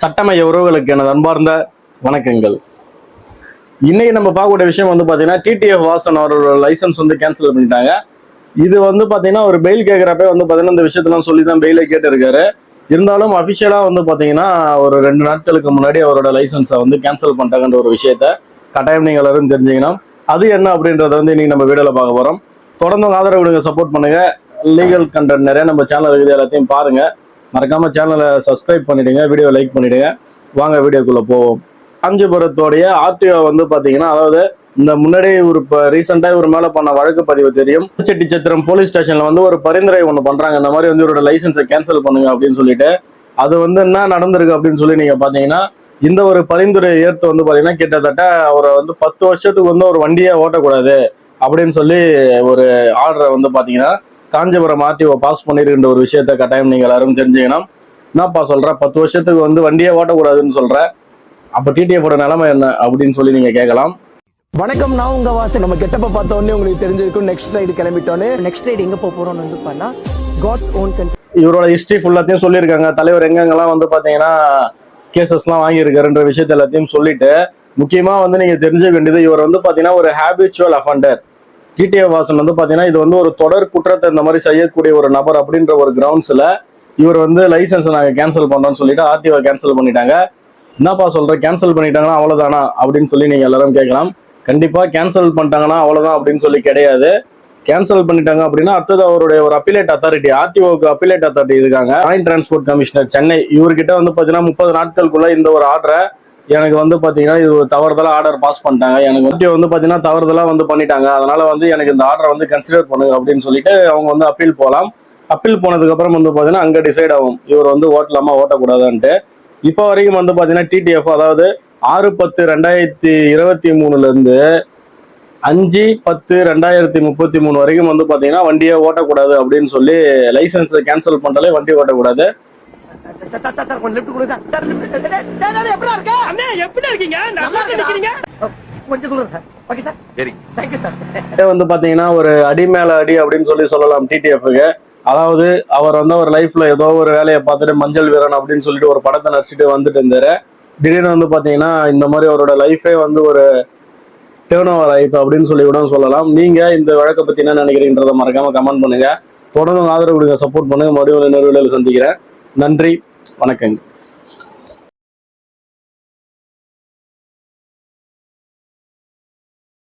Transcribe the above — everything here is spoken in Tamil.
சட்டமய உறவுகளுக்கு எனது அன்பார்ந்த வணக்கங்கள். இன்னைக்கு நம்ம பார்க்கக்கூடிய விஷயம் வந்து பாத்தீங்கன்னா டிடிஎஃப் வாசன் அவரோட லைசன்ஸ் வந்து கேன்சல் பண்ணிட்டாங்க. இது வந்து பாத்தீங்கன்னா ஒரு பெயில் கேட்கிறப்ப வந்து பாத்தீங்கன்னா இந்த விஷயத்தெல்லாம் சொல்லி தான் பெயிலே கேட்டிருக்காரு. இருந்தாலும் அபிஷியலா வந்து பாத்தீங்கன்னா ஒரு 2 நாட்களுக்கு முன்னாடி அவரோட லைசன்ஸை வந்து கேன்சல் பண்ணிட்டாங்கன்ற ஒரு விஷயத்த கட்டாயம் நீங்க எல்லாரும் தெரிஞ்சுக்கணும். அது என்ன அப்படின்றத வந்து இன்னைக்கு நம்ம வீடியோல பார்க்க போறோம். தொடர்ந்து ஆதரவு கொடுங்க, சப்போர்ட் பண்ணுங்க. லீகல் கண்டென்ட் நிறைய நம்ம சேனல் இருக்குது, எல்லாத்தையும் பாருங்க. மறக்காம சேனலை சப்ஸ்கிரைப் பண்ணிடுங்க, வீடியோ லைக் பண்ணிடுங்க. வாங்க வீடியோக்குள்ள போவோம். காஞ்சிபுரத்தோடைய ஆர்டிஓ வந்து பாத்தீங்கன்னா, அதாவது இந்த முன்னாடி ஒரு ரீசெண்டா ஒரு மேல பண்ண வழக்கு பதிவு தெரியும். செட்டிச்சத்திரம் போலீஸ் ஸ்டேஷன்ல வந்து ஒரு பரிந்துரை ஒண்ணு பண்றாங்க, இந்த மாதிரி வந்து இவரோட லைசன்ஸை கேன்சல் பண்ணுங்க அப்படின்னு சொல்லிட்டு. அது வந்து என்ன நடந்திருக்கு அப்படின்னு சொல்லி நீங்க பாத்தீங்கன்னா, இந்த ஒரு பரிந்துரை ஏற்று வந்து பாத்தீங்கன்னா கிட்டத்தட்ட அவரை வந்து 10 வருஷத்துக்கு வந்து ஒரு வண்டியே ஓட்டக்கூடாது அப்படின்னு சொல்லி ஒரு ஆர்டரை வந்து பாத்தீங்கன்னா காஞ்சிபுரம் ஆர்டிஓ பாஸ் பண்ணிருக்கின்ற ஒரு விஷயத்த கட்டாயம் நீங்க எல்லாரும் தெரிஞ்சுக்கணும். என்னப்பா சொல்ற, 10 வருஷத்துக்கு வந்து வண்டியே ஓட்டக்கூடாதுன்னு சொல்ற, அப்ப டிடிஎஃபோட நிலைமை என்ன அப்படின்னு சொல்லி நீங்க கேட்கலாம். வணக்கம், நான் உங்க வாசன். நம்ம கெட்டப்ப பார்த்த உடனே உங்களுக்கு தெரிஞ்சிருக்கும் நெக்ஸ்ட் ரைடு கிளம்பிட்டோன்னு. நெக்ஸ்ட் ரைடு எங்க போறோம்னு வந்து பண்ணா காட்ஸ் ஓன் கண்ட்ரி. இவரோட ஹிஸ்டரி ஃபுல்லாத்தையும் சொல்லியிருக்காங்க. தலைவர் எங்கெங்கெல்லாம் வந்து பாத்தீங்கன்னா கேசஸ்லாம் வாங்கியிருக்காருன்ற விஷயத்த எல்லாத்தையும் சொல்லிட்டு, முக்கியமா வந்து நீங்க தெரிஞ்சுக்க வேண்டியது, இவர் வந்து பாத்தீங்கன்னா ஒரு ஹேபிச்சுவல் அஃபண்டர். டிடிஎஃப் வாசன் வந்து பாத்தீங்கன்னா இது வந்து ஒரு தொடர் குற்றத்தை இந்த மாதிரி செய்யக்கூடிய ஒரு நபர் அப்படின்ற ஒரு கிரவுண்ட்ஸ்ல இவர் வந்து லைசன்ஸ் நாங்க கேன்சல் பண்றோம்னு சொல்லிட்டு ஆர்டிஓ கேன்சல் பண்ணிட்டாங்க. என்னப்பா சொல்ற, கேன்சல் பண்ணிட்டாங்கன்னா அவ்வளவுதானா அப்படின்னு சொல்லி நீங்க எல்லாரும் கேட்கலாம். கண்டிப்பா கேன்சல் பண்ணிட்டாங்கன்னா அவ்வளவுதான் அப்படின்னு சொல்லி கிடையாது. கேன்சல் பண்ணிட்டாங்க அப்படின்னா அடுத்தது அவருடைய ஒரு அப்பீலேட் அத்தாரிட்டி, ஆர்டிஓக்கு அப்பீலேட் அத்தாரிட்டி இருக்காங்க, ஜாயிண்ட் டிரான்ஸ்போர்ட் கமிஷனர் சென்னை. இவர்கிட்ட வந்து பாத்தீங்கன்னா 30 நாட்களுக்குள்ள இந்த ஒரு ஆர்டரை எனக்கு வந்து பாத்தீங்கன்னா இது ஒரு தவறுதலா ஆர்டர் பாஸ் பண்ணிட்டாங்க, எனக்கு வந்து பாத்தீங்கன்னா தவறுதலா வந்து பண்ணிட்டாங்க, அதனால வந்து எனக்கு இந்த ஆர்டரை வந்து கன்சிடர் பண்ணுங்க அப்படின்னு சொல்லிட்டு அவங்க வந்து அப்பீல் போகலாம். அப்பீல் போனதுக்கு அப்புறம் வந்து பாத்தீங்கன்னா அங்க டிசைட் ஆகும் இவர் வந்து ஓட்டலாமா ஓட்டக்கூடாதான்ட்டு. இப்போ வரைக்கும் வந்து பாத்தீங்கன்னா டிடிஎஃப், அதாவது 6/10/2023 இருந்து 5/10/2033 வரைக்கும் வந்து பாத்தீங்கன்னா வண்டியை ஓட்டக்கூடாது அப்படின்னு சொல்லி லைசன்ஸ் கேன்சல் பண்றாலே வண்டி ஓட்டக்கூடாது. வந்து பாத்தீங்கன்னா ஒரு அடி மேல அடி அப்படின்னு சொல்லி சொல்லலாம் டிடிஎஃப்க்கு. அதாவது அவர் வந்து ஒரு லைஃப்ல ஏதோ ஒரு வேலையை பார்த்துட்டு மஞ்சள் வீரன் அப்படின்னு சொல்லிட்டு ஒரு படத்தை நடிச்சுட்டு வந்துட்டு இருந்தாரு. திடீர்னு வந்து பாத்தீங்கன்னா இந்த மாதிரி அவரோட லைஃபே வந்து ஒரு டேர்ன் ஓவர் ஆயிப்பு அப்படின்னு சொல்லி கூட சொல்லலாம். நீங்க இந்த வழக்கை பத்தி என்ன நினைக்கிறீங்கன்றதை மறக்காம கமெண்ட் பண்ணுங்க. தொடர்ந்து ஆதரவு கொடுங்க, சப்போர்ட் பண்ணுங்க. மறுபடியும் இன்னொரு வீடியோல சந்திக்கிறேன். நன்றி, வணக்கங்க.